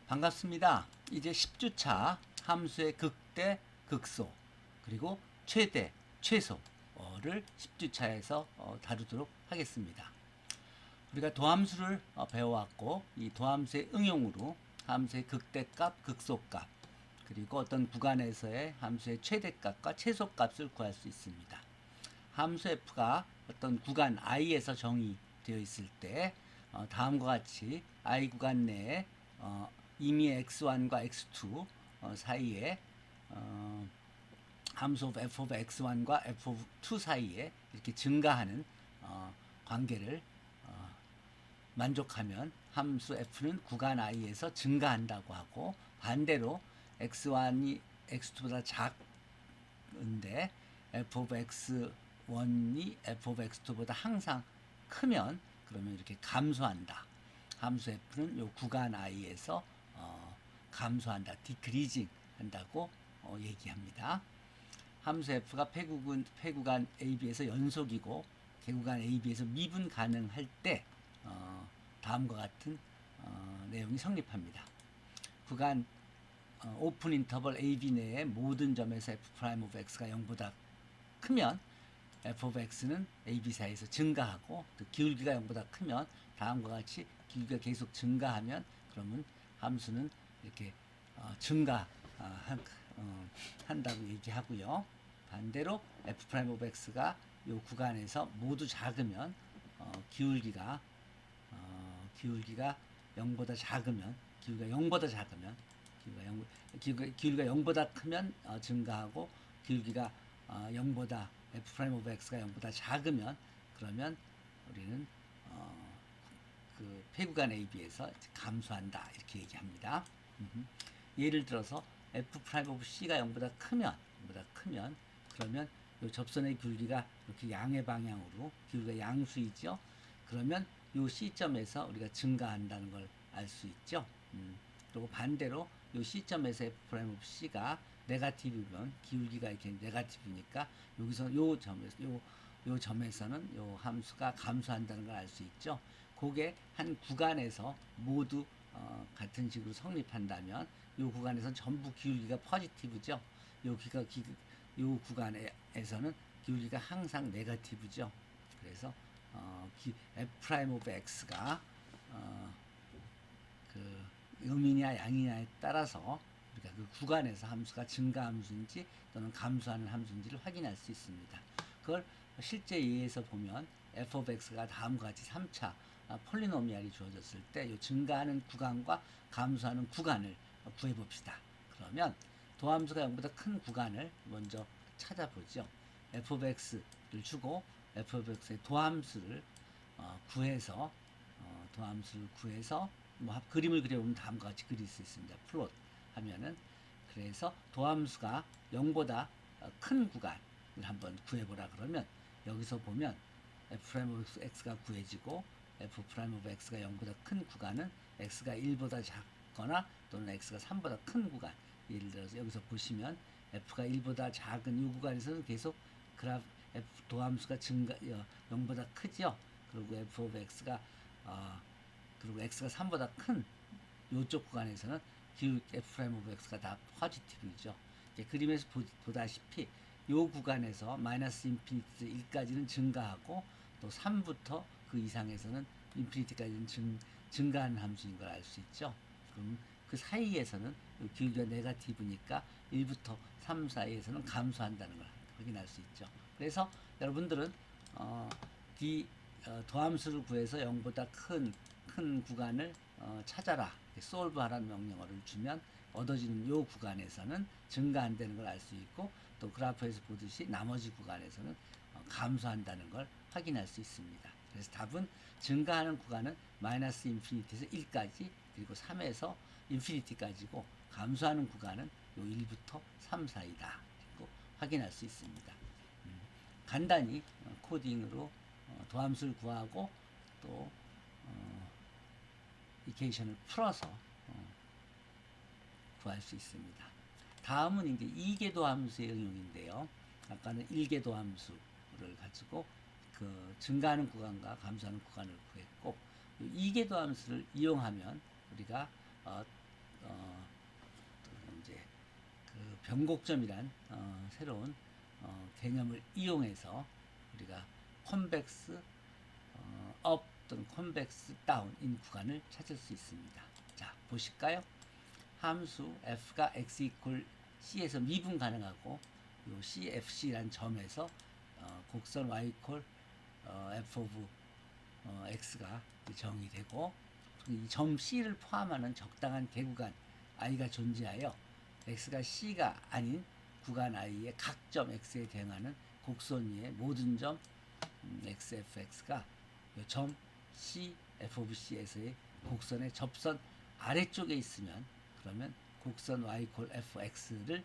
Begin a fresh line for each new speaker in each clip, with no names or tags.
반갑습니다. 이제 10주차 함수의 극대, 극소, 그리고 최대, 최소를 10주차에서 다루도록 하겠습니다. 우리가 도함수를 배워왔고, 이 도함수의 응용으로 함수의 극대값, 극소값, 그리고 어떤 구간에서의 함수의 최대값과 최소값을 구할 수 있습니다. 함수 f가 어떤 구간 i에서 정의되어 있을 때 다음과 같이 i 구간 내에 이미 x1과 x2 사이에 함수 f of x1과 f of 2 사이에 이렇게 증가하는 관계를 만족하면 함수 f는 구간 i에서 증가한다고 하고, 반대로 x1이 x2보다 작은데 f of x1이 f of x2보다 항상 크면 그러면 이렇게 감소한다. 함수 f는 요 구간 i에서 감소한다, 디크리징 한다고 얘기합니다. 함수 f가 폐구간 AB에서 연속이고 개구간 AB에서 미분 가능할 때 다음과 같은 내용이 성립합니다. 구간 오픈 인터벌 AB 내의 모든 점에서 f' of x가 0보다 크면 f of x는 AB 사이에서 증가하고, 또 기울기가 0보다 크면 다음과 같이 기울기가 계속 증가하면 그러면 함수는 이렇게 한다고 얘기하고요. 반대로 f' of x가 이 구간에서 모두 작으면 기울기가 0보다 작으면 기울기가 0보다 크면 증가하고, 기울기가 0보다 f' of x가 0보다 작으면 그러면 우리는 그 폐구간 AB에서 감소한다, 이렇게 얘기합니다. 예를 들어서 f' of c가 0보다 크면 그러면 이 접선의 기울기가 이렇게 양의 방향으로, 기울기가 양수이죠. 그러면 이 C점에서 우리가 증가한다는 걸 알 수 있죠. 그리고 반대로 이 C점에서 f' of c가 네거티브면, 기울기가 이렇게 네거티브니까 여기서 요 점에서는 요 함수가 감소한다는 걸 알 수 있죠. 그게 한 구간에서 모두 같은 식으로 성립한다면 요 구간에서는 전부 기울기가 포지티브죠. 요 구간에서는 기울기가 항상 네거티브죠. 그래서 f' of x가 그 음이냐 양이냐에 따라서 우리가 그 구간에서 함수가 증가 함수인지 또는 감소하는 함수인지를 확인할 수 있습니다. 그걸 실제 예에서 보면 f of x가 다음과 같이 3차 폴리노미알이 주어졌을 때 이 증가하는 구간과 감소하는 구간을 구해봅시다. 그러면 도함수가 0보다 큰 구간을 먼저 찾아보죠. f of x를 주고 f of x의 도함수를 구해서 뭐 그림을 그려보면 다음과 같이 그릴 수 있습니다. 플롯 하면은, 그래서 도함수가 0보다 큰 구간을 한번 구해보라 그러면 여기서 보면 f' of x가 구해지고 f' of x가 0보다 큰 구간은 x가 1보다 작거나 또는 x가 3보다 큰 구간, 예를 들어서 여기서 보시면 f가 1보다 작은 이 구간에서는 계속 도함수가 0보다 크죠. 그리고 f of x가 그리고 x가 3보다 큰 이쪽 구간에서는 f' of x가 다 포지티브이죠. 그림에서 보다시피 이 구간에서 마이너스 인피니트 1까지는 증가하고, 또 3부터 그 이상에서는 인피니티까지는 증가하는 함수인 걸 알 수 있죠. 그럼 그 사이에서는 기울기가 네거티브니까 1부터 3 사이에서는 감소한다는 걸 확인할 수 있죠. 그래서 여러분들은 도함수를 구해서 0보다 큰 구간을 찾아라, solve 하라는 명령어를 주면 얻어지는 이 구간에서는 증가한다는 걸 알 수 있고, 또 그래프에서 보듯이 나머지 구간에서는 감소한다는 걸 확인할 수 있습니다. 그래서 답은 증가하는 구간은 마이너스 인피니티에서 1까지, 그리고 3에서 인피니티까지고, 감소하는 구간은 요 1부터 3 사이다, 그리고 확인할 수 있습니다. 간단히 코딩으로 도함수를 구하고 또 이케이션을 풀어서 구할 수 있습니다. 다음은 이제 이계도 함수의 응용인데요. 아까는 1계도 함수를 가지고 그 증가하는 구간과 감소하는 구간을 구했고, 2계도 함수를 이용하면 우리가 또 이제 그 변곡점이란 새로운 개념을 이용해서 우리가 컨벡스 업 또는 컨벡스 다운인 구간을 찾을 수 있습니다. 자, 보실까요? 함수 f가 x 이퀄 c에서 미분 가능하고 요 cfc란 점에서 곡선 y 이퀄 f 오브 x가 정의되고 이 점 c를 포함하는 적당한 개구간 i가 존재하여 x가 c가 아닌 구간 i의 각 점 x에 대응하는 곡선 위의 모든 점 xfx가 점 c f of c에서의 곡선의 접선 아래쪽에 있으면 그러면 곡선 y 이퀄 fx를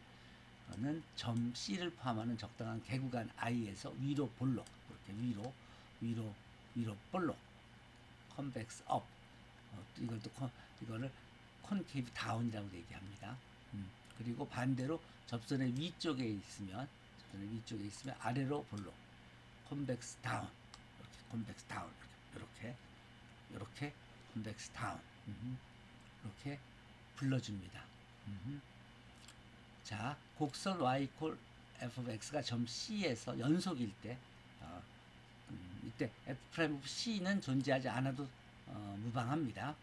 는 점 c를 포함하는 적당한 개구간 i에서 위로 볼록 이렇게 위로 볼록 컨벡스 업 이거를 콘케이브 다운이라고 얘기합니다. 그리고 반대로 접선의 위쪽에 있으면 아래로 볼록 컨벡스 다운 컨벡스 다운 이렇게 컨벡스 다운 이렇게 불러줍니다. 자, 곡선 y 이퀄 f of x가 점 c에서 연속일 때 이때 f 프라임 오브 c는 존재하지 않아도 무방합니다.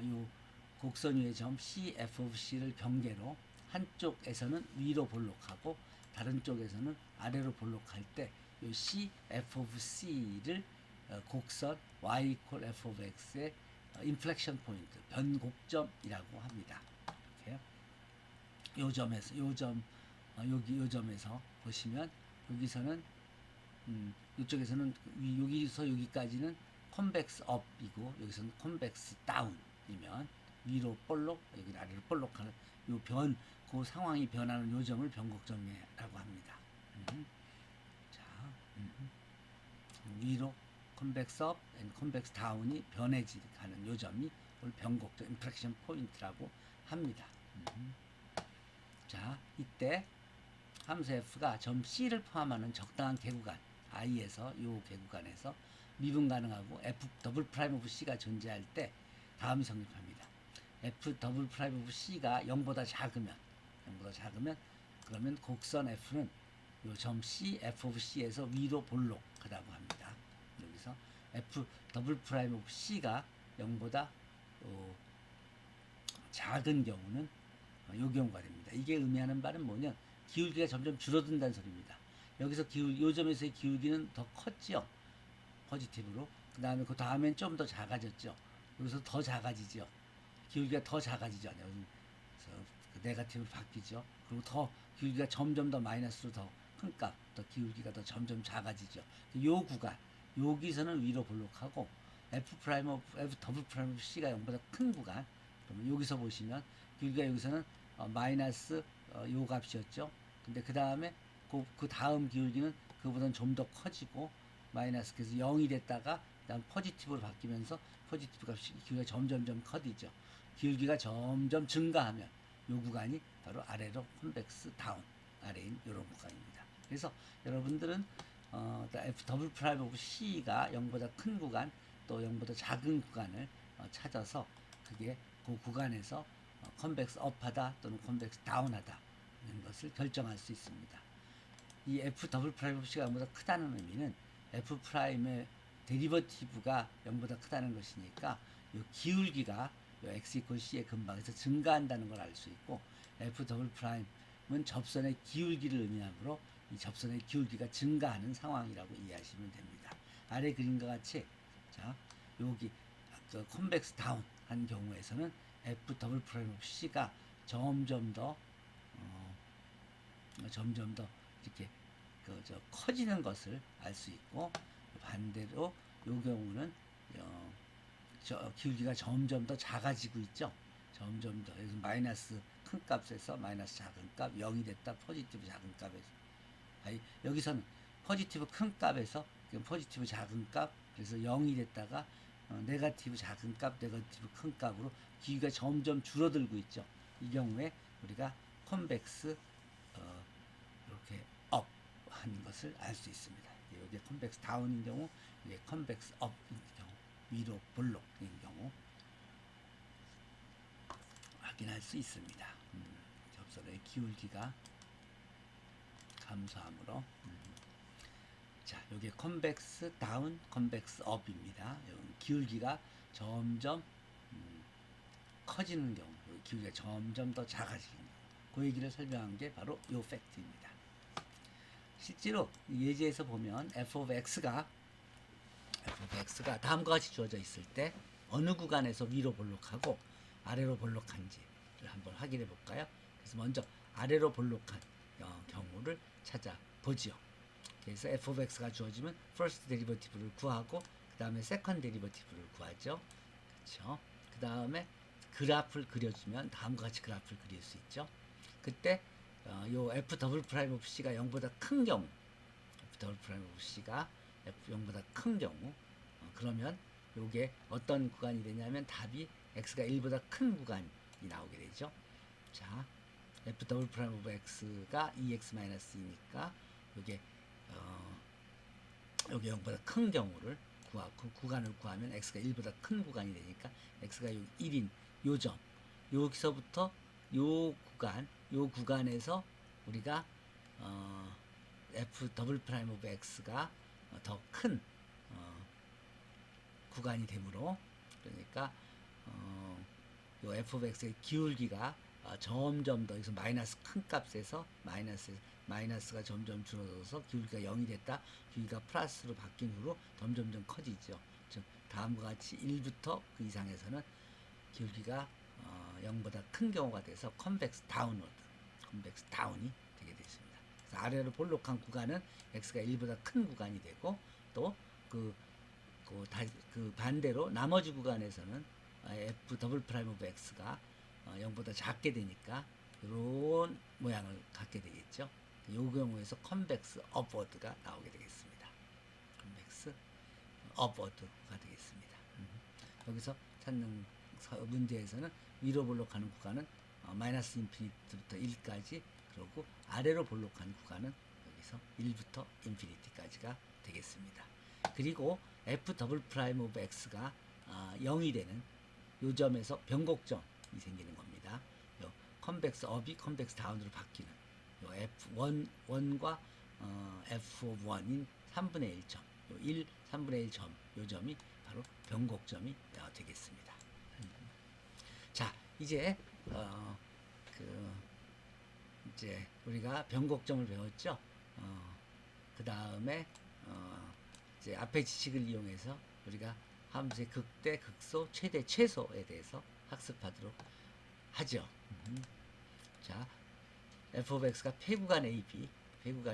이 곡선 위의 점 c f of c를 경계로 한쪽에서는 위로 볼록하고 다른 쪽에서는 아래로 볼록할 때 이 c f of c를 곡선 y 이퀄 f of x의 인플렉션 포인트 변곡점이라고 합니다. 이렇게 요 점에서 보시면 여기서는 이쪽에서는 여기서 여기까지는 컨벡스 업이고 여기서는 컨벡스 다운이면 위로 볼록 여기 아래로 볼록하는 그 상황이 변하는 요 점을 변곡점이라고 합니다. 자, 위로 컨벡스 업, 컨벡스 다운이 변해지는 요 점이 변곡점 인플렉션 포인트라고 합니다. 자, 이때 함수 f가 점 c를 포함하는 적당한 개구간 i에서 요 개구간에서 미분 가능하고 f 더블 프라임 오브 c가 존재할 때 다음이 성립합니다. f 더블 프라임 오브 c가 0보다 작으면 그러면 곡선 f는 요 점 c f 오브 c에서 위로 볼록하다고 합니다. 여기서 f 더블 프라임 오브 c가 0보다 작은 경우는 요 경우가 됩니다. 이게 의미하는 바는 뭐냐? 기울기가 점점 줄어든다는 소리입니다. 여기서 요 점에서의 기울기는 더 컸죠. 포지티브로. 그 다음엔 좀 더 작아졌죠. 여기서 더 작아지죠. 기울기가 더 작아지죠. 그래서 네거티브로 바뀌죠. 그리고 더 기울기가 점점 더 마이너스로 더 큰 값, 더 기울기가 더 점점 작아지죠. 요 구간, 여기서는 위로 볼록하고 f 더블 프라임 오브 c가 0보다 큰 구간. 그러면 여기서 보시면 기울기가 여기서는 마이너스 요 값이었죠. 근데 그 다음에 그 다음 기울기는 그보다는 좀 더 커지고 마이너스 그래서 0이 됐다가 그다음 포지티브로 바뀌면서 포지티브 값이 기울기가 점점점 커지죠. 기울기가 점점 증가하면 요 구간이 바로 아래로 컨벡스 다운 아래인 이런 구간입니다. 그래서 여러분들은 f 더블 프라임 오브 c가 0보다 큰 구간 또 0보다 작은 구간을 찾아서 그게 그 구간에서 컨벡스 업하다 또는 컨벡스 다운하다 는 것을 결정할 수 있습니다. 이 f 더블 프라임 오브 c가 0보다 크다는 의미는 f 프라임의 데리버티브가 0보다 크다는 것이니까 이 기울기가 요 x 이퀄 c의 근방에서 증가한다는 걸 알 수 있고 f 더블 프라임은 접선의 기울기를 의미하므로 이 접선의 기울기가 증가하는 상황이라고 이해하시면 됩니다. 아래 그림과 같이 자 여기 그 컨벡스 다운 한 경우에서는 f 더블 프라임 오브 c가 점점 더 이렇게 커지는 것을 알 수 있고 반대로 요 경우는 기울기가 점점 더 작아지고 있죠. 점점 더 여기서 마이너스 큰 값에서 마이너스 작은 값 0이 됐다 포지티브 작은 값에서 여기서는 포지티브 큰 값에서 포지티브 작은 값 그래서 0이 됐다가 네거티브 작은 값 네거티브 큰 값으로 기울기가 점점 줄어들고 있죠. 이 경우에 우리가 컨벡스 이렇게 업 하는 것을 알 수 있습니다. 이게 컨벡스 다운인 경우 이게 컨벡스 업인 경우 위로 볼록인 경우 확인할 수 있습니다. 접선의 기울기가 감소함으로 자, 여기 컨벡스 다운, 컨벡스 업입니다. 기울기가 점점 커지는 경우, 기울기가 점점 더 작아지는 경우, 그 얘기를 설명한 게 바로 이 팩트입니다. 실제로 예제에서 보면 f of x가 다음과 같이 주어져 있을 때 어느 구간에서 위로 볼록하고 아래로 볼록한지를 한번 확인해 볼까요? 그래서 먼저 아래로 볼록한 경우를 찾아보지요. 그래서 f of x가 주어지면 first derivative를 구하고 그 다음에 second derivative를 구하죠. 그렇죠? 그 다음에 그래프를 그려주면 다음과 같이 그래프를 그릴 수 있죠. 그때 요 f 더블 프라임 오브 c가 0보다 큰 경우, f 더블 프라임 오브 c가 0보다 큰 경우, 그러면 요게 어떤 구간이 되냐면 답이 x가 1보다 큰 구간이 나오게 되죠. 자, f 더블 프라임 오브 x가 2x-2니까 요게 요게 0보다 큰 경우를 구하고 구간을 구하면 x가 1보다 큰 구간이 되니까 x가 1인 요 점, 여기서부터 요 구간에서 우리가 f 더블 프라임 오브 x가 더 큰 구간이 되므로, 그러니까 요 f of x의 기울기가 점점 더 여기서 마이너스 큰 값에서 마이너스가 점점 줄어들어서 기울기가 0이 됐다. 기울기가 플러스로 바뀐 후로 점점점 커지죠. 즉 다음과 같이 1부터 그 이상에서는 기울기가 0보다 큰 경우가 돼서 컨벡스 다운이 되게 되십니다. 그래서 아래로 볼록한 구간은 x가 1보다 큰 구간이 되고 또 그 반대로 나머지 구간에서는 f 더블 프라임 오브 x가 0보다 작게 되니까 이런 모양을 갖게 되겠죠. 이 경우에서 컨벡스 업워드가 나오게 되겠습니다. 컨벡스 업워드가 되겠습니다. 여기서 찾는 문제에서는 위로 볼록하는 구간은 마이너스 인피니티부터 1까지, 그리고 아래로 볼록한 구간은 여기서 1부터 인피니티까지가 되겠습니다. 그리고 f 더블 프라임 오브 x가 0이 되는 요 점에서 변곡점이 생기는 겁니다. 요 컨벡스 업이 컨벡스 다운으로 바뀌는 요 f1과 f of 1인 3분의 1점, 요 3분의 1 점, 요 점이 바로 변곡점이 되겠습니다. 자, 이제 이제 우리가 변곡점을 배웠죠. 그 다음에 이제 앞의 지식을 이용해서 우리가 함수의 극대, 극소, 최대, 최소에 대해서 학습하도록 하죠. 자, f of x가 폐구간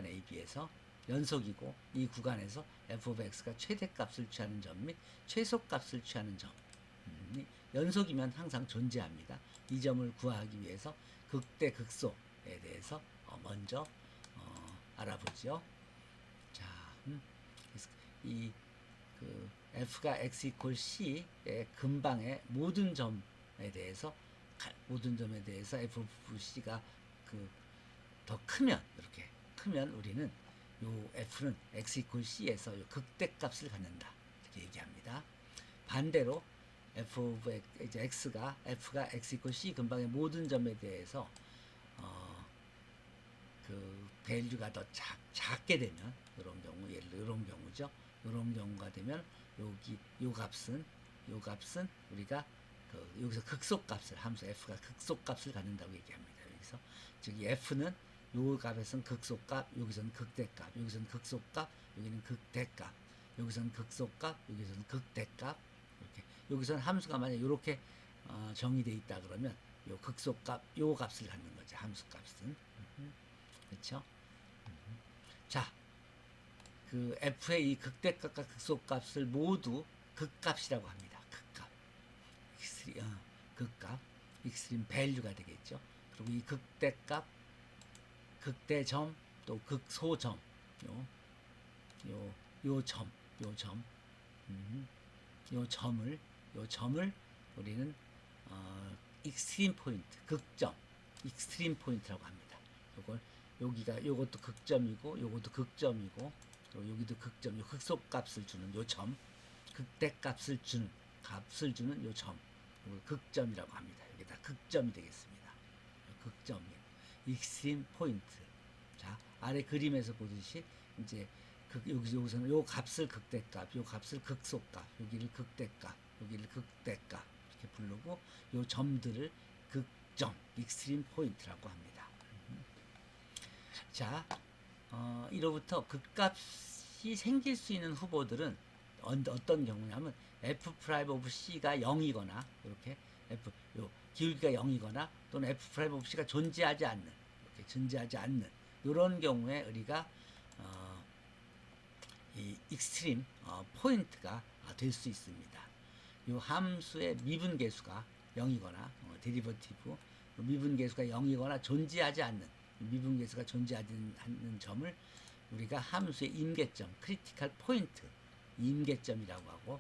AB에서 연속이고 이 구간에서 f of x가 최대값을 취하는 점 및 최소값을 취하는 점이 연속이면 항상 존재합니다. 이 점을 구하기 위해서 극대, 극소에 대해서 먼저 알아보죠. 자, 이 f가 x 이퀄 c의 근방의 모든 점에 대해서 f of c가 더 크면, 이렇게 크면 우리는 요 f는 x 이퀄 c에서 요 극대값을 갖는다, 이렇게 얘기합니다. 반대로 f가 x 이퀄 c 근방의 모든 점에 대해서 그 밸류가 더 작게 되면, 이런 경우, 예를 들어 이런 경우죠. 이런 경우가 되면 요 값은 우리가 여기서 극소값을, 함수 f가 극소값을 갖는다고 얘기합니다. 여기서 즉 이 f는 요 값에서는 극소값, 여기서는 극대값, 여기서는 극소값, 여기는 극대값, 여기서는 극소값, 여기서는 극대값, 이렇게. 여기서는 함수가 만약 이렇게 정의되어 있다 그러면 요 극소값, 요 값을 갖는 거죠. 함수 값은. 그렇죠? 자, 그 f의 이 극대값과 극소값을 모두 극값이라고 합니다. 극값, 극값, 익스트림 밸류가 되겠죠. 그리고 이 극대값, 극대점, 또 극소점, 요 점을 우리는 익스트림 포인트, 극점, 익스트림 포인트라고 합니다. 요것도 극점이고, 요것도 극점이고, 그리고 여기도 극점, 요 극소값을 주는 요 점, 극대값을 주는 요 점, 극점이라고 합니다. 여기다 극점이 되겠습니다. 극점이 익스트림 포인트. 자, 아래 그림에서 보듯이 이제 여기서는 요 값을 극대값, 요 값을 극소값, 여기를 극대값, 여기를 극대값 이렇게 부르고 요 점들을 극점, 익스트림 포인트라고 합니다. 자, 이로부터 극값이 생길 수 있는 후보들은 어떤 경우냐면 f 프라임 오브 c가 0이거나 이렇게 기울기가 0이거나 또는 f 프라임 오브 c가 존재하지 않는 이렇게 존재하지 않는 이런 경우에 우리가 이 익스트림 포인트가 될 수 있습니다. 이 함수의 미분계수가 0이거나 데리버티브 미분계수가 0이거나 존재하지 않는 미분계수가 존재하지 않는 점을 우리가 함수의 임계점 크리티컬 포인트 임계점이라고 하고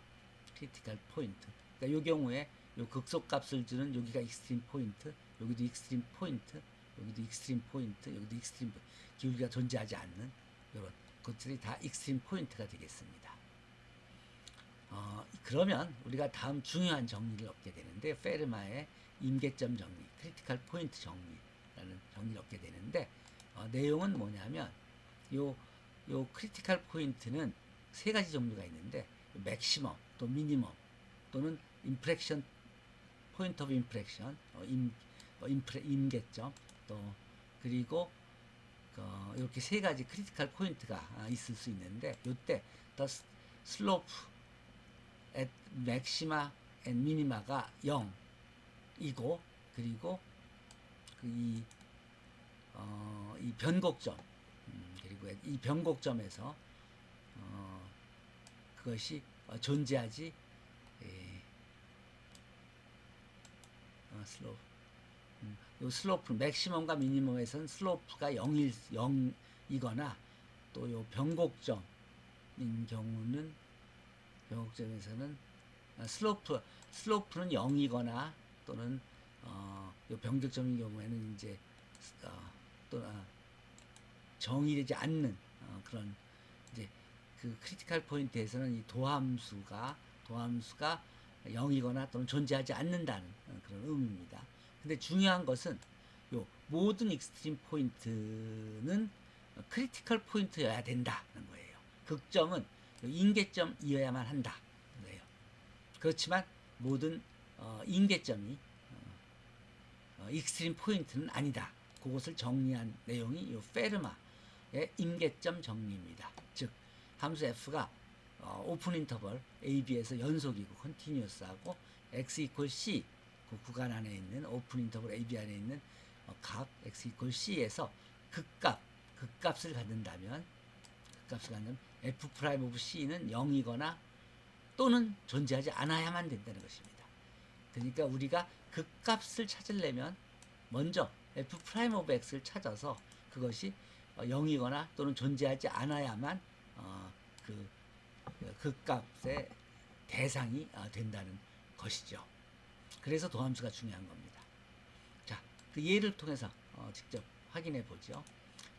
크리티컬 포인트. 그러니까 이 경우에 요 극소값을 주는 여기가 익스트림 포인트, 여기도 익스트림 포인트, 여기도 익스트림 포인트, 여기도 익스트림 기울기가 존재하지 않는 이런 것들이 다 익스트림 포인트가 되겠습니다. 그러면 우리가 다음 중요한 정리를 얻게 되는데 페르마의 임계점 정리, 크리티컬 포인트 정리라는 정리를 얻게 되는데 내용은 뭐냐면 요 크리티컬 포인트는 세 가지 종류가 있는데 맥시멈 또 미니멈 또는 인프렉션 포인트 오브 인프렉션 임계점 또 그리고 이렇게 세 가지 크리티컬 포인트가 있을 수 있는데 이때 the slope at maxima and minima가 0이고 그리고 이 변곡점 그리고 이 변곡점에서 그것이 존재하지 슬로프 요 슬로프 맥시멈과 미니멈에서는 슬로프가 0이거나 또 요 변곡점인 경우는 변곡점에서는 슬로프는 0이거나 또는 요 변곡점인 경우에는 이제 또 정의되지 않는 그런 이제 그 크리티컬 포인트에서는 이 도함수가 0이거나 또는 존재하지 않는다는 그런 의미입니다. 근데 중요한 것은 요 모든 익스트림 포인트는 크리티컬 포인트여야 된다는 거예요. 극점은 임계점이어야만 한다는 거예요. 그렇지만 모든 임계점이 익스트림 포인트는 아니다. 그것을 정리한 내용이 요 페르마의 임계점 정리입니다. 즉 함수 f가 오픈 인터벌 AB에서 연속이고 컨티뉴어스하고 x 이퀄 c 그 구간 안에 있는 오픈 인터벌 AB 안에 있는 값 x 이퀄 c에서 극값을 갖는다면 f 프라임 오브 c는 0이거나 또는 존재하지 않아야만 된다는 것입니다. 그러니까 우리가 극값을 찾으려면 먼저 f 프라임 오브 x를 찾아서 그것이 0이거나 또는 존재하지 않아야만 그 극값의 대상이 된다는 것이죠. 그래서 도함수가 중요한 겁니다. 자, 그 예를 통해서 직접 확인해 보죠.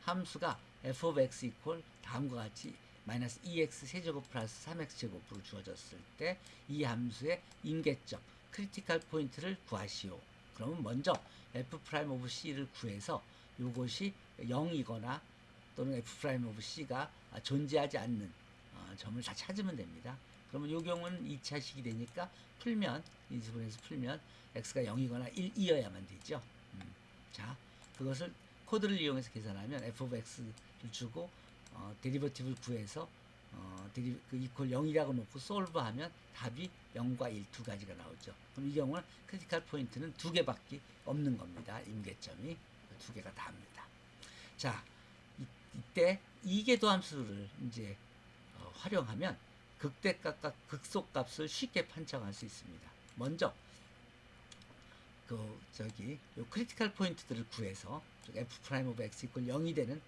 함수가 f of x 이퀄 다음과 같이 마이너스 2x 세제곱 플러스 3x 제곱으로 주어졌을 때 이 함수의 임계점 크리티컬 포인트를 구하시오. 그러면 먼저 f 프라임 오브 c를 구해서 이것이 0이거나 또는 f 프라임 오브 c가 존재하지 않는 점을 다 찾으면 됩니다. 그러면 이 경우는 2차식이 되니까 풀면 이 부분에서 풀면 x가 0이거나 1이어야만 되죠. 자, 그것을 코드를 이용해서 계산하면 f of x를 주고 데리버티브를 구해서 그 이퀄 0이라고 놓고 솔브하면 답이 0과 1 두 가지가 나오죠. 그럼 이 경우는 크리티컬 포인트는 두 개밖에 없는 겁니다. 임계점이 두 개가 답니다. 자, 이때 이계도 함수를 이제 활용하면 극대값과 극소값을 쉽게 판정할 수 있습니다. 먼저 요 크리티컬 포인트들을 구해서 f 프라임 오브 x 이퀄 0이 되는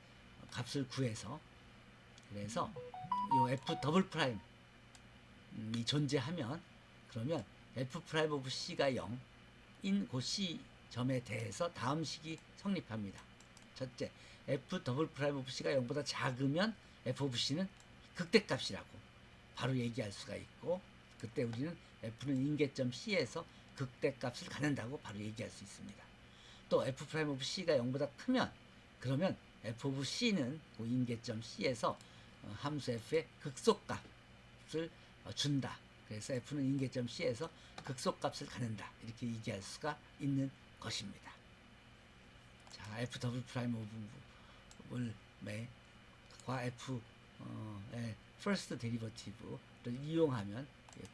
값을 구해서 그래서 요 f 더블 프라임이 존재하면 그러면 f 프라임 오브 c가 0인 그 c 점에 대해서 다음 식이 성립합니다. 첫째, f 더블 프라임 오브 c가 0보다 작으면 f 오브 c는 극대값이라고 바로 얘기할 수가 있고 그때 우리는 f는 임계점 c에서 극대값을 갖는다고 바로 얘기할 수 있습니다. 또 f 프라임 오브 c가 0보다 크면 그러면 f 오브 c는 그 인계점 c에서 함수 f의 극소값을 준다. 그래서 f는 인계점 c에서 극소값을 갖는다. 이렇게 얘기할 수가 있는 것입니다. 자, f 더블 프라임 오브를 과 f 의 first derivative를 이용하면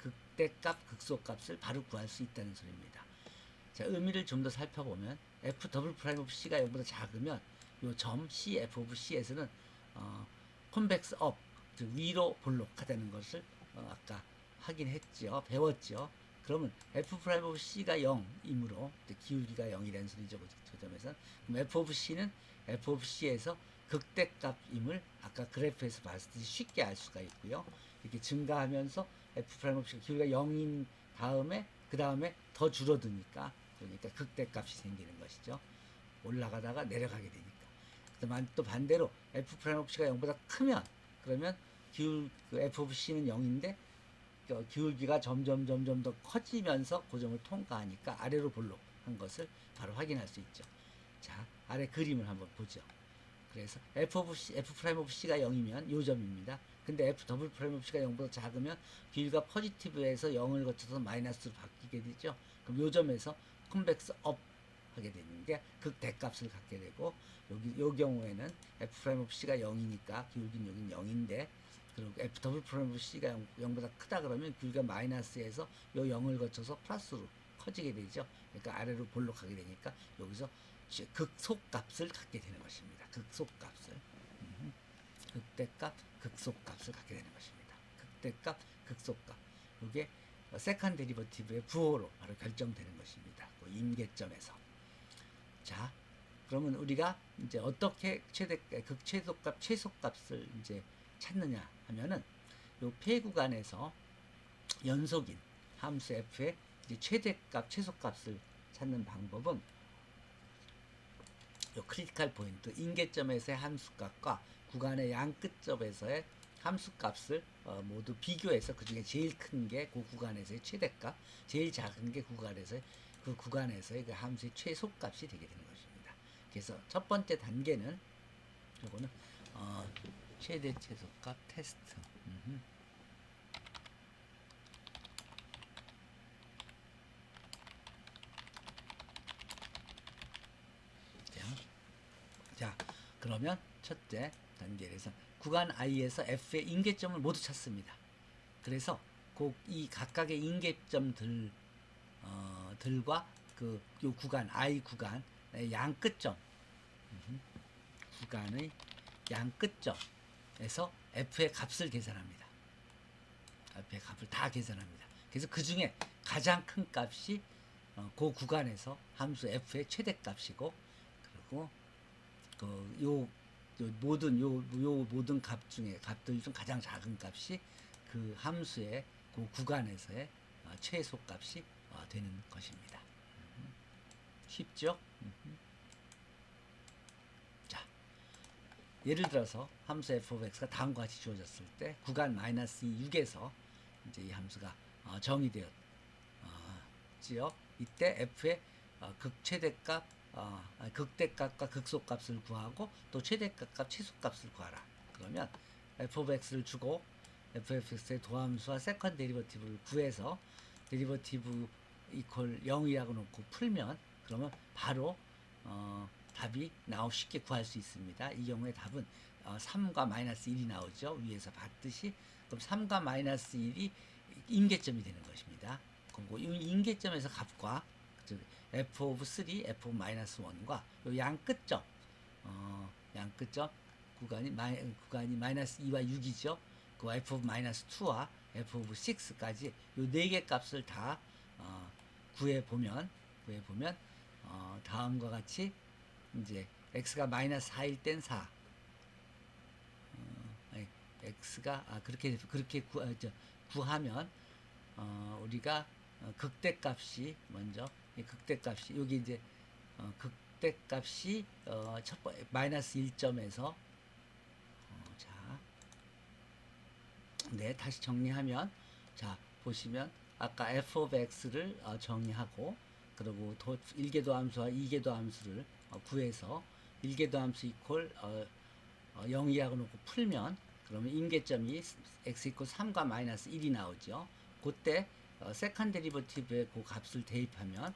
극대값, 극소값을 바로 구할 수 있다는 소리입니다. 자, 의미를 좀 더 살펴보면 f 더블 프라임 오브 c가 0보다 작으면 요 점 c f 오브 c에서는 convex up, 즉 위로 볼록하다는 것을 아까 확인했죠, 배웠죠. 그러면 f 프라임 오브 c가 0이므로 기울기가 0이라는 소리죠. 그 점에서 그럼 f 오브 c는 f 오브 c에서 극대값임을 아까 그래프에서 봤을 때 쉽게 알 수가 있고요. 이렇게 증가하면서 f 프라임 오브 c가 기울기가 0인 다음에 그 다음에 더 줄어드니까 그러니까 극대값이 생기는 것이죠. 올라가다가 내려가게 되니까. 또 반대로 f 프라임 오브 c가 0보다 크면 그러면 f 오브 c는 0인데 기울기가 점점 더 커지면서 그 점을 통과하니까 아래로 볼록한 것을 바로 확인할 수 있죠. 자, 아래 그림을 한번 보죠. 그래서 f 프라임 오브 c가 0이면 요 점입니다. 근데 f 더블 프라임 오브 c가 0보다 작으면 기울기가 포지티브에서 0을 거쳐서 마이너스로 바뀌게 되죠. 그럼 요 점에서 컨벡스 업 하게 되는 게 극대값을 갖게 되고 요 경우에는 f 프라임 오브 c가 0이니까 기울기는 여기는 0인데 그리고 f 더블 프라임 오브 c가 0보다 크다 그러면 기울기가 마이너스에서 요 0을 거쳐서 플러스로 커지게 되죠. 그러니까 아래로 볼록하게 되니까 여기서 극소값을 갖게 되는 것입니다. 극소값을. 극대값, 극소값을 갖게 되는 것입니다. 극대값, 극소값. 이게 세컨 데리버티브의 부호로 바로 결정되는 것입니다. 그 임계점에서. 자, 그러면 우리가 이제 어떻게 극최소값, 최소값을 이제 찾느냐 하면은 요 폐 구간에서 연속인 함수 f의 이제 최대값, 최소값을 찾는 방법은 요 크리티컬 포인트 인계점에서의 함수값과 구간의 양끝점에서의 함수값을 모두 비교해서 그 중에 제일 큰 게 그 구간에서의 최대값, 제일 작은 게 구간에서의 그 구간에서의 그 함수의 최소값이 되게 되는 것입니다. 그래서 첫 번째 단계는 요거는 최대 최소값 테스트. 자, 그러면 첫째 단계에서 구간 i에서 f의 인계점을 모두 찾습니다. 그래서 이 각각의 인계점들 들과 요 구간 i 구간의 양끝점 구간의 양끝점에서 f의 값을 계산합니다. f의 값을 다 계산합니다. 그래서 그 중에 가장 큰 값이 그 구간에서 함수 f의 최대값이고 그리고 요 모든 값들 중 가장 작은 값이 그 함수의 그 구간에서의 최소값이 되는 것입니다. 쉽죠? 자, 예를 들어서 함수 f of x가 다음과 같이 주어졌을 때 구간 마이너스 6에서 이제 이 함수가 정의되었지요. 이때 f의 극최대값 극대값과 극소값을 구하고 또 최대값과 최소값을 구하라. 그러면 f of x를 주고 f of x의 도함수와 세컨드 데리버티브를 구해서 데리버티브 이퀄 0이라고 놓고 풀면 그러면 바로 답이 쉽게 구할 수 있습니다. 이 경우에 답은 3과 마이너스 1이 나오죠. 위에서 봤듯이 그럼 3과 마이너스 1이 임계점이 되는 것입니다. 그리고 이 임계점에서 값과 즉 f of 3, f of 마이너스 1과 요 양끝점 구간이 마이너스 2와 6이죠. 그 f of 마이너스 2와 f of 6까지 요 네 개 값을 다 구해보면 다음과 같이 이제 x가 마이너스 4일 땐 4 x가 그렇게 구하면 우리가 극대값이 먼저 극대값이 여기 이제 극대값이 첫 번째 마이너스 1점에서 자, 네 다시 정리하면 자 보시면 아까 f of x를 정의하고 그리고 1궤도 함수와 2궤도 함수를 구해서 1궤도 함수 이퀄 0이라고 놓고 풀면 그러면 임계점이 x 이퀄 3과 마이너스 1이 나오죠. 그때 세컨 데리버티브의 그 값을 대입하면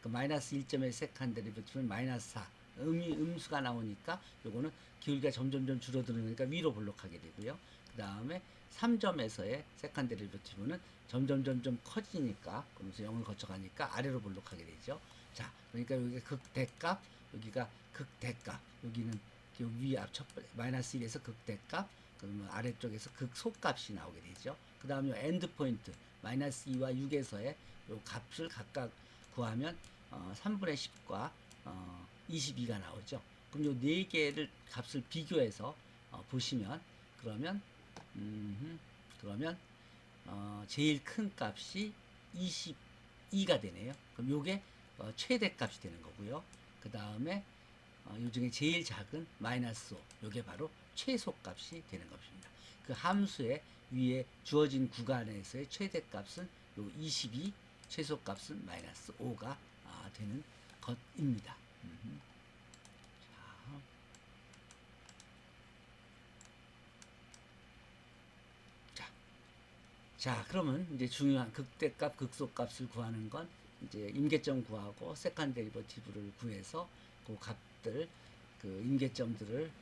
마이너스 1점의 세컨 데리버티브는 마이너스 4 음수가 나오니까 요거는 기울기가 점점점 줄어드니까 위로 볼록하게 되고요. 그 다음에 3점에서의 세컨 데리버티브는 점점 커지니까 그러면서 0을 거쳐가니까 아래로 볼록하게 되죠. 자, 그러니까 여기가 극대값, 여기가 극대값, 여기는 위 앞 첫 마이너스 1에서 극대값, 그러면 아래쪽에서 극소값이 나오게 되죠. 그 다음에 엔드 포인트 마이너스 2와 6에서의 요 값을 각각 구하면 3분의 10과 22가 나오죠. 그럼 요 네 개를 값을 비교해서 보시면 그러면 제일 큰 값이 22가 되네요. 그럼 요게 최대 값이 되는 거고요. 그 다음에 요 중에 제일 작은 마이너스 5 요게 바로 최소 값이 되는 것입니다. 그 함수의 위에 주어진 구간에서의 최대 값은 요 22, 최소 값은 마이너스 5가 되는 것입니다. 자, 그러면 이제 중요한 극대값, 극소값을 구하는 건 이제 임계점 구하고 세컨 데리버티브를 구해서 그 값들, 그 임계점들을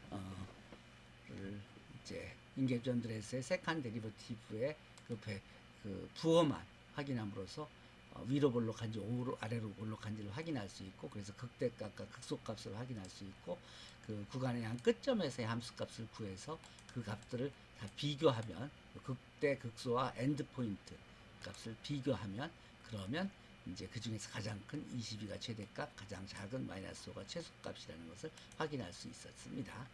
이제 임계점들에서의 세컨 데리버티브의 그 부호만 확인함으로써 위로 볼록한지 아래로 볼록한지를 확인할 수 있고, 그래서 극대값과 극소값을 확인할 수 있고, 그 구간의 한 끝점에서의 함수값을 구해서 그 값들을 다 비교하면 극대, 극소와 엔드 포인트 값을 비교하면 그러면 이제 그 중에서 가장 큰 22가 최대값, 가장 작은 마이너스 5가 최소값이라는 것을 확인할 수 있었습니다.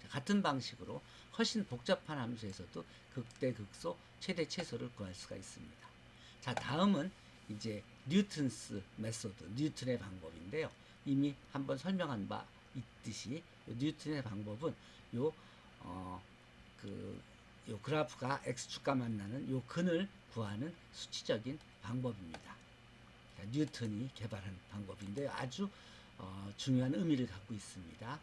같은 방식으로 훨씬 복잡한 함수에서도 극대, 극소, 최대, 최소를 구할 수가 있습니다. 자, 다음은 이제 뉴턴스 메소드, 뉴턴의 방법인데요. 이미 한번 설명한 바 있듯이 뉴턴의 방법은 요 그래프가 x축과 만나는 요 근을 구하는 수치적인 방법입니다. 뉴턴이 개발한 방법인데 아주 중요한 의미를 갖고 있습니다.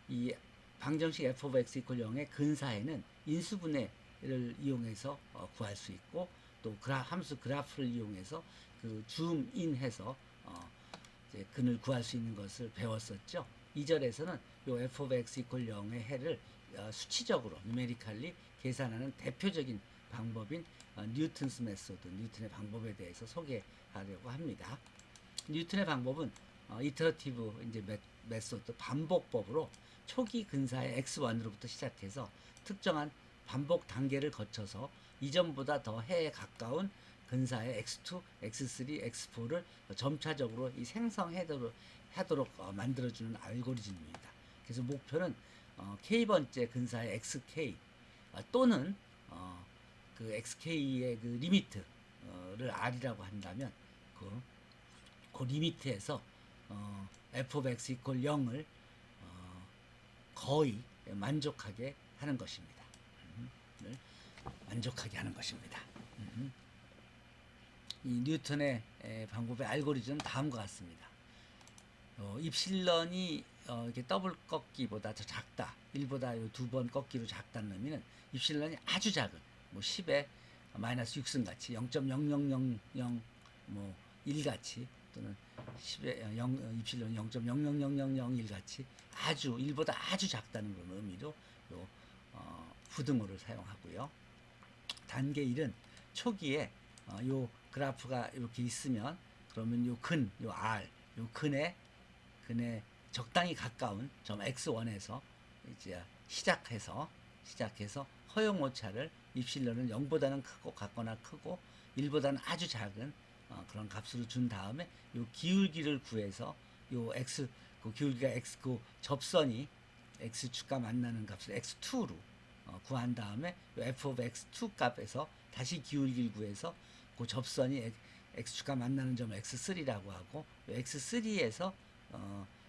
이 방정식 f of x equal 0의 근사에는 인수분해를 이용해서 구할 수 있고, 또 함수 그래프를 이용해서 그 줌인해서 이제 근을 구할 수 있는 것을 배웠었죠. 2절에서는 요 f of x equal 0의 해를 수치적으로 numerically 계산하는 대표적인 방법인 뉴턴스 메소드, 뉴턴의 방법에 대해서 소개하려고 합니다. 뉴턴의 방법은 이터러티브 이제 메소드 반복법으로 초기 근사의 x1으로부터 시작해서 특정한 반복 단계를 거쳐서 이전보다 더 해에 가까운 근사의 x2, x3, x4를 점차적으로 이 생성하도록 만들어주는 알고리즘입니다. 그래서 목표는 k번째 근사의 xk 또는 그 xk의 그 리미트를 r이라고 한다면 그 리미트에서 f of x equal 0을 거의 만족하게 하는 것입니다. 만족하게 하는 것입니다. 이 뉴턴의 방법의 알고리즘은 다음과 같습니다. 입실런이 이렇게 더블 꺾기보다 더 작다, 1보다 2번 꺾기로 작다는 의미는 입실런이 아주 작은 10의 마이너스 6승 같이 0.0000 1 같이 또는 10의 입실런이 0.000001 같이 아주 1보다 아주 작다는 그런 의미로 부등호를 사용하고요. 단계 1은 초기에 요 그래프가 이렇게 있으면 그러면 요 R, 요 근에 적당히 가까운 점 x1에서 이제 시작해서 허용 오차를 입실론을 0보다는 크고 같거나 크고 1보다는 아주 작은 그런 값으로 준 다음에 요 기울기를 구해서 요 그 기울기가 그 접선이 x축과 만나는 값을 x2로 구한 다음에 요 f of x2 값에서 다시 기울기를 구해서 그 접선이 x축과 만나는 점을 x3라고 하고 x3에서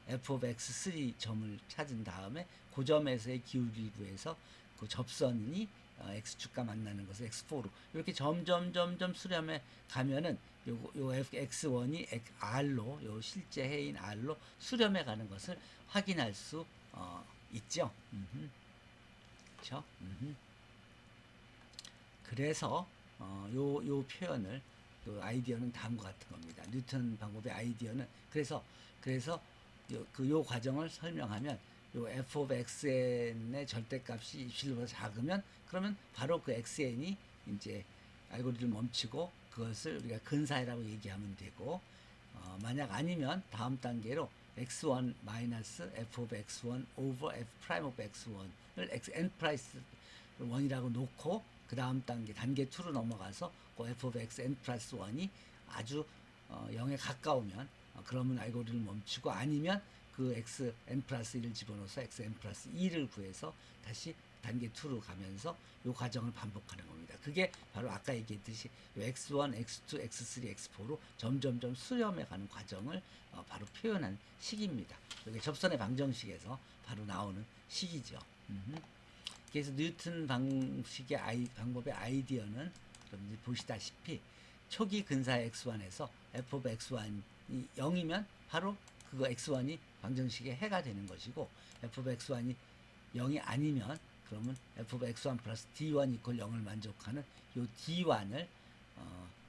f of x3 점을 찾은 다음에 그 점에서의 기울기를 구해서 그 접선이 x축과 만나는 것을 x4로 이렇게 점점 수렴해 가면은 요 x1이 r로 요 실제 해인 r로 수렴해 가는 것을 확인할 수 있죠. 그렇죠? 그래서 요 표현을 요 아이디어는 다음과 같은 겁니다. 뉴턴 방법의 아이디어는 그래서 요 과정을 설명하면 요 f of xn의 절대값이 입실보다 작으면 그러면 바로 그 xn이 이제 알고리즘을 멈추고 그것을 우리가 근사해라고 얘기하면 되고 만약 아니면 다음 단계로 x1 마이너스 f of x1 over f prime of x1을 xn 플러스 1이라고 놓고 그 다음 단계 2로 넘어가서 그 f of xn 플러스 1이 아주 0에 가까우면 그러면 알고리즘을 멈추고 아니면 그 xn 플러스 1을 집어넣어서 xn 플러스 2를 구해서 다시 단계 2로 가면서 이 과정을 반복하는 겁니다. 그게 바로 아까 얘기했듯이 x1, x2, x3, x4로 점점점 수렴해 가는 과정을 바로 표현한 식입니다. 이게 접선의 방정식에서 바로 나오는 식이죠. 그래서 뉴턴 방식의 방법의 아이디어는 여러분들이 보시다시피 초기 근사 x1에서 f of x1이 0이면 바로 그거 x1이 방정식의 해가 되는 것이고 f of x1이 0이 아니면 그러면 f of x1 플러스 d1 이퀄 0을 만족하는 요 d1을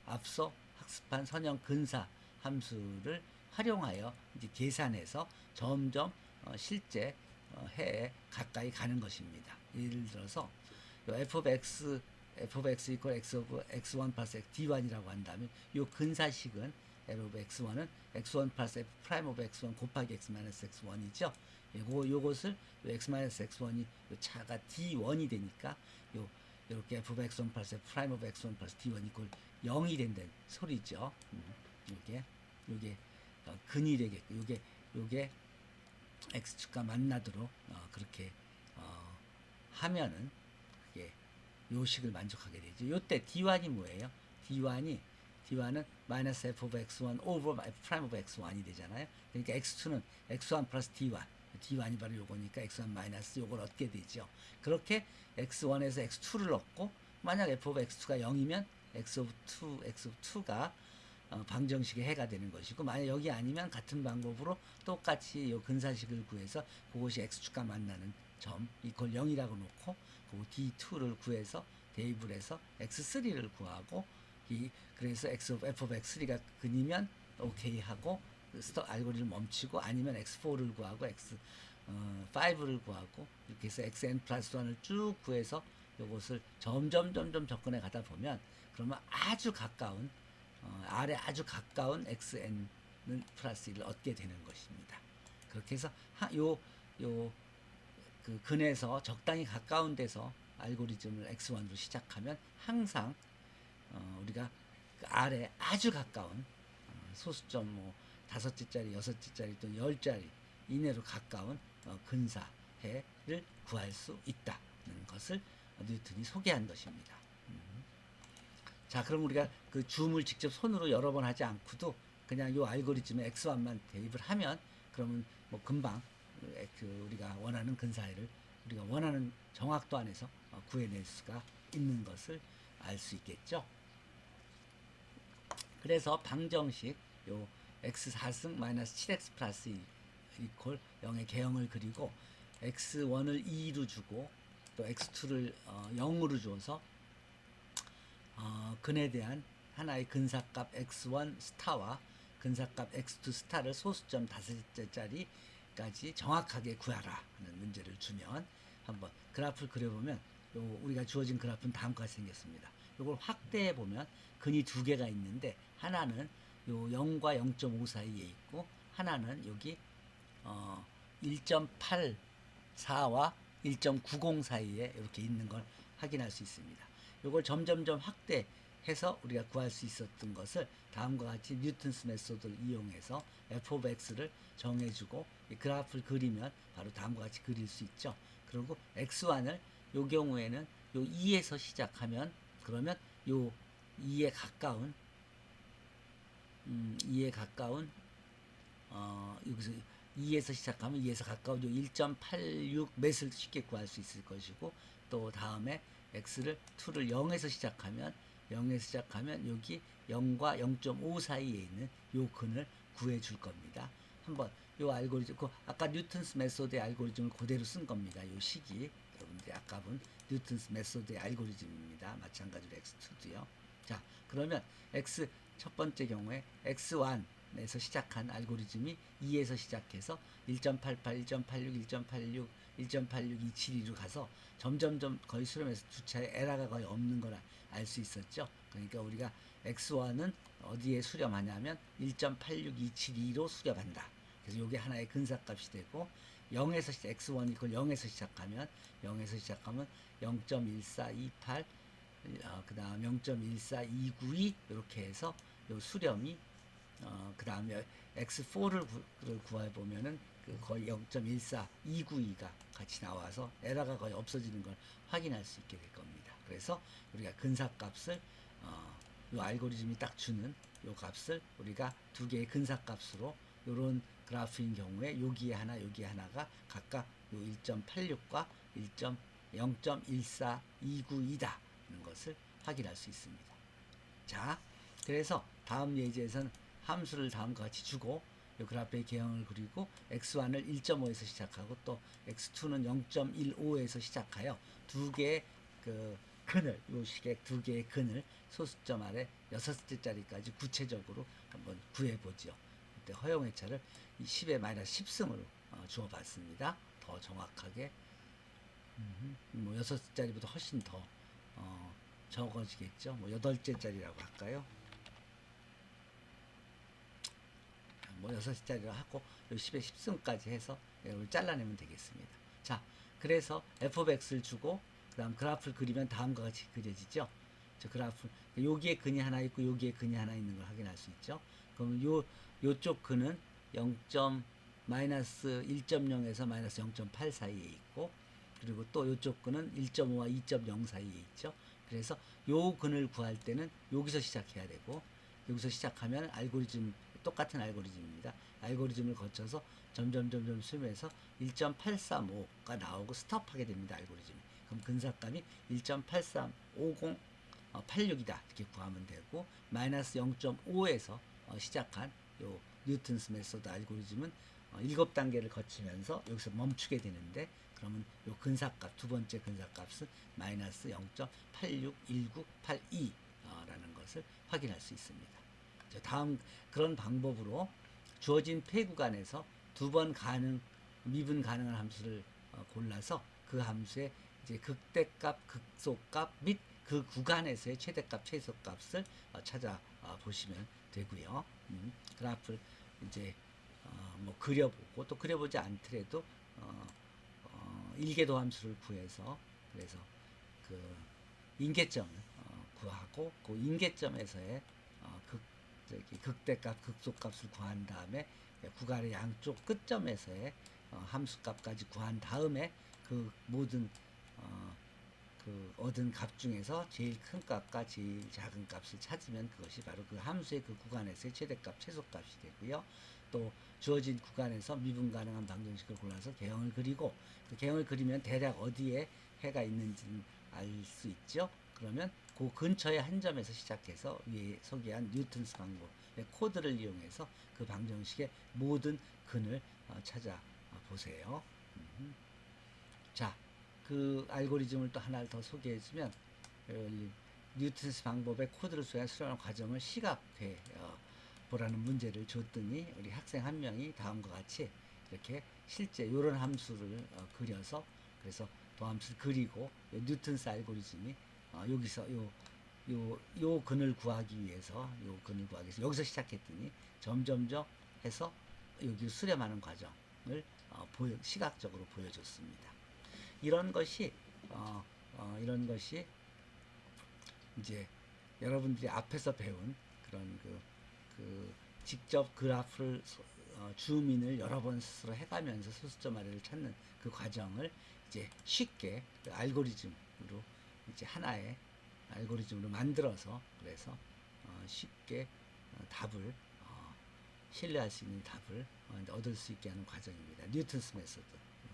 앞서 학습한 선형 근사 함수를 활용하여 이제 계산해서 점점 실제 해에 가까이 가는 것입니다. 예를 들어서 f of x 이퀄 x of x1 플러스 d1이라고 한다면 이 근사식은 f of x1은 x1 플러스 f 프라임 오브 x1 곱하기 x 마이너스 x1이죠. 요것을 x 마이너스 x1이 차가 d1이 되니까 요렇게 f of x1 플러스 f 프라임 오브 x1 플러스 d1 이퀄 0이 된다는 소리죠. 요게 근이 되겠고 요게 x축과 만나도록 그렇게 하면은 그게 요식을 만족하게 되죠. 요때 d1이 뭐예요? d1은 마이너스 f of x1 over f 프라임 오브 x1이 되잖아요. 그러니까 x2는 x1 플러스 d1이 바로 요거니까 x1 마이너스 요걸 얻게 되죠. 그렇게 x1에서 x2를 얻고 만약 f of x2가 0이면 x of 2가 방정식의 해가 되는 것이고 만약 여기 아니면 같은 방법으로 똑같이 요 근사식을 구해서 그것이 x축과 만나는 점 이퀄 0이라고 놓고 그 d2를 구해서 대입을 해서 x3를 구하고 그래서 f of x3가 근이면 오케이 하고 알고리즘을 멈추고 아니면 x4를 구하고 x5를 구하고 이렇게 해서 xn 플러스 1을 쭉 구해서 이것을 점점 접근해 가다 보면 그러면 아주 가까운 R에 아주 가까운 xn은 플러스 1을 얻게 되는 것입니다. 그렇게 해서 그 근에서 적당히 가까운 데서 알고리즘을 x1으로 시작하면 항상 우리가 그 R에 아주 가까운 소수점 뭐 5자짜리, 6자짜리 또는 10자리 이내로 가까운 근사해를 구할 수 있다는 것을 뉴턴이 소개한 것입니다. 자, 그럼 우리가 그 줌을 직접 손으로 여러 번 하지 않고도 그냥 이 알고리즘에 x1만 대입을 하면 그러면 뭐 금방 우리가 원하는 근사해를 우리가 원하는 정확도 안에서 구해낼 수가 있는 것을 알 수 있겠죠. 그래서 방정식 요 x4승 마이너스 7x 플러스 2 이퀄 0의 개형을 그리고 x1을 2로 주고 또 x2를 0으로 주어서 근에 대한 하나의 근사값 x1 스타와 근사값 x2 스타를 소수점 5자짜리까지 정확하게 구하라 하는 문제를 주면 한번 그래프를 그려보면 우리가 주어진 그래프는 다음과 같이 생겼습니다. 이걸 확대해 보면 근이 두 개가 있는데 하나는 요 0과 0.5 사이에 있고 하나는 여기 1.84와 1.90 사이에 이렇게 있는 걸 확인할 수 있습니다. 이걸 점점점 확대해서 우리가 구할 수 있었던 것을 다음과 같이 뉴턴스 메소드를 이용해서 f of x를 정해주고 이 그래프를 그리면 바로 다음과 같이 그릴 수 있죠. 그리고 x1을 이 경우에는 요 2에서 시작하면 그러면 요 2에 가까운 여기서 2에서 시작하면 2에서 가까운 요 1.86 맷을 쉽게 구할 수 있을 것이고 또 다음에 x를 2를 0에서 시작하면 여기 0과 0.5 사이에 있는 요 근을 구해 줄 겁니다. 한번 요 알고리즘 아까 뉴턴스 메소드의 알고리즘을 그대로 쓴 겁니다. 요 식이 여러분들이 아까 본 뉴턴스 메소드의 알고리즘입니다. 마찬가지로 x2도요. 자, 그러면 x 첫 번째 경우에 x1에서 시작한 알고리즘이 2에서 시작해서 1.88, 1.86, 1.86, 1.86, 272로 가서 점점점 거의 수렴해서 두 차례 에러가 거의 없는 걸 알 수 있었죠. 그러니까 우리가 x1은 어디에 수렴하냐면 1.86272로 수렴한다. 그래서 이게 하나의 근사값이 되고 0에서 x1 이퀄 0에서 시작하면 0.14228 그 다음 0.14292 이렇게 해서 요 수렴이 그 다음에 x4를 구해 보면은 그 거의 0.14292가 같이 나와서 에러가 거의 없어지는 걸 확인할 수 있게 될 겁니다. 그래서 우리가 근사값을 요 알고리즘이 딱 주는 요 값을 우리가 두 개의 근사값으로 요런 그래프인 경우에 여기에 하나가 각각 요 1.86과 0.14292다는 것을 확인할 수 있습니다. 자, 그래서 다음 예제에서는 함수를 다음과 같이 주고 요 그래프의 개형을 그리고 x1을 1.5에서 시작하고 또 x2는 0.15에서 시작하여 두 개의 그 근을 요 식의 두 개의 근을 소수점 아래 6개짜리까지 구체적으로 한번 구해보죠. 그때 허용회차를 10의 마이너스 10승으로 주어봤습니다. 더 정확하게 뭐 6자리보다 훨씬 더 적어지겠죠. 뭐 8개짜리라고 할까요? 뭐 6자리로 하고 10의 10승까지 해서 이걸 잘라내면 되겠습니다. 자, 그래서 f of x를 주고 그 다음 그래프를 그리면 다음과 같이 그려지죠. 저 그래프 여기에 근이 하나 있고 여기에 근이 하나 있는 걸 확인할 수 있죠. 그럼 요쪽 근은 0. 마이너스 1.0에서 마이너스 0.8 사이에 있고 그리고 또 요쪽 근은 1.5와 2.0 사이에 있죠. 그래서 요 근을 구할 때는 여기서 시작해야 되고 여기서 시작하면 똑같은 알고리즘입니다. 알고리즘을 거쳐서 점점 수렴해서 1.835가 나오고 스톱하게 됩니다. 알고리즘이. 그럼 근사값이 1.8350 86이다 이렇게 구하면 되고 마이너스 0.5에서 시작한 요 뉴턴스 메소드 알고리즘은 7단계를 거치면서 여기서 멈추게 되는데 그러면 요 근사값 두 번째 근사값은 마이너스 0.861982 라는 것을 확인할 수 있습니다. 다음 그런 방법으로 주어진 폐 구간에서 두 번 미분 가능한 함수를 골라서 그 함수의 이제 극대값, 극소값 및 그 구간에서의 최대값, 최소값을 찾아 보시면 되고요. 그래프를 이제 뭐 그려보고 또 그려보지 않더라도 일계도 함수를 구해서 그래서 그 인계점을 구하고 그 인계점에서의 극대값, 극소값을 구한 다음에 구간의 양쪽 끝점에서의 함수값까지 구한 다음에 그 모든 그 얻은 값 중에서 제일 큰 값과 제일 작은 값을 찾으면 그것이 바로 그 함수의 그 구간에서의 최대값, 최소값이 되고요. 또 주어진 구간에서 미분 가능한 방정식을 골라서 개형을 그리고 그 개형을 그리면 대략 어디에 해가 있는지는 알 수 있죠. 그러면 그 근처의 한 점에서 시작해서 위에 소개한 뉴턴스 방법의 코드를 이용해서 그 방정식의 모든 근을 찾아 보세요. 자, 그 알고리즘을 또 하나를 더 소개해주면 뉴턴스 방법의 코드를 수행하는 과정을 시각해 보라는 문제를 줬더니 우리 학생 한 명이 다음과 같이 이렇게 실제 이런 함수를 그려서 그래서 도함수를 그리고 뉴턴스 알고리즘이 여기서 요 근을 구하기 위해서 여기서 시작했더니 점점점 해서 여기 수렴하는 과정을 시각적으로 보여줬습니다. 이런 것이 이제 여러분들이 앞에서 배운 그런 그 직접 그래프를 줌인을 여러 번 스스로 해가면서 소수점 아래를 찾는 그 과정을 이제 쉽게 그 알고리즘으로 이제 하나의 알고리즘으로 만들어서 그래서 쉽게 답을 신뢰할 수 있는 답을 얻을 수 있게 하는 과정입니다. 뉴턴스 메소드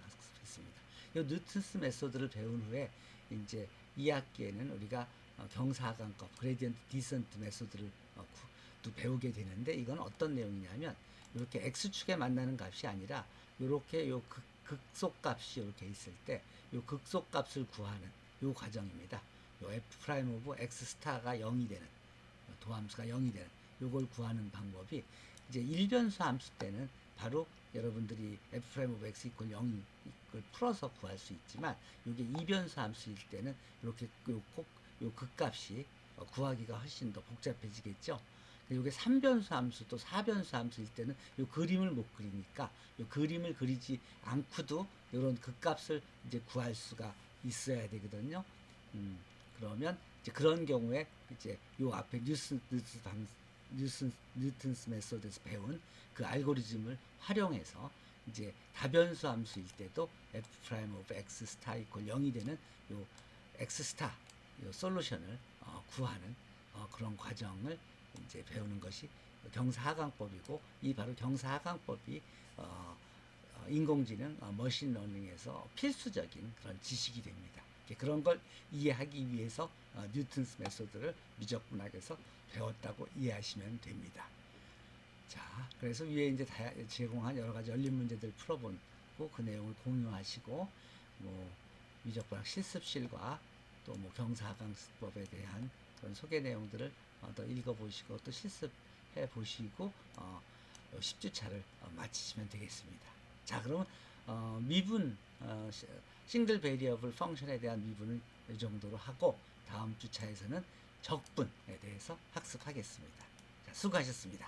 학습했습니다. 이 뉴턴스 메소드를 배운 후에 이제 2학기에는 우리가 경사하강법 그레디언트 디센트 메소드를 또 배우게 되는데, 이건 어떤 내용이냐면 이렇게 x축에 만나는 값이 아니라 이렇게 요 극속값이 이렇게 있을 때 요 극속값을 구하는 요 과정입니다. 요 f 프라임 오브 x 스타가 0이 되는, 도함수가 0이 되는 요걸 구하는 방법이, 이제 일변수 함수 때는 바로 여러분들이 f 프라임 오브 x 이퀄 0이 걸 풀어서 구할 수 있지만, 이게 이변수 함수일 때는 이렇게 요 극값이 구하기가 훨씬 더 복잡해지겠죠. 이게 3변수 함수 또 4변수 함수일 때는 요 그림을 못 그리니까, 요 그림을 그리지 않고도 이런 극값을 이제 구할 수가 있어야 되거든요. 그러면 이제 그런 경우에 이제 요 앞에 뉴턴스 메소드에서 배운 그 알고리즘을 활용해서 이제 다변수 함수일 때도 f 프라임 오브 x 스타 이퀄 0이 되는 요 x 스타 요 솔루션을 구하는 그런 과정을 이제 배우는 것이 경사하강법이고, 이 바로 경사하강법이 인공지능 머신러닝에서 필수적인 그런 지식이 됩니다. 그런 걸 이해하기 위해서 뉴턴스 메소드를 미적분학에서 배웠다고 이해하시면 됩니다. 자, 그래서 위에 이제 제공한 여러 가지 열린 문제들 풀어보고 그 내용을 공유하시고, 뭐 미적분학 실습실과 또 뭐 경사하강법에 대한 그런 소개 내용들을 더 읽어보시고 또 실습해 보시고 10주차를 마치시면 되겠습니다. 자, 그러면 미분 싱글 베리어블 펑션에 대한 미분은 이 정도로 하고, 다음 주차에서는 적분에 대해서 학습하겠습니다. 자, 수고하셨습니다.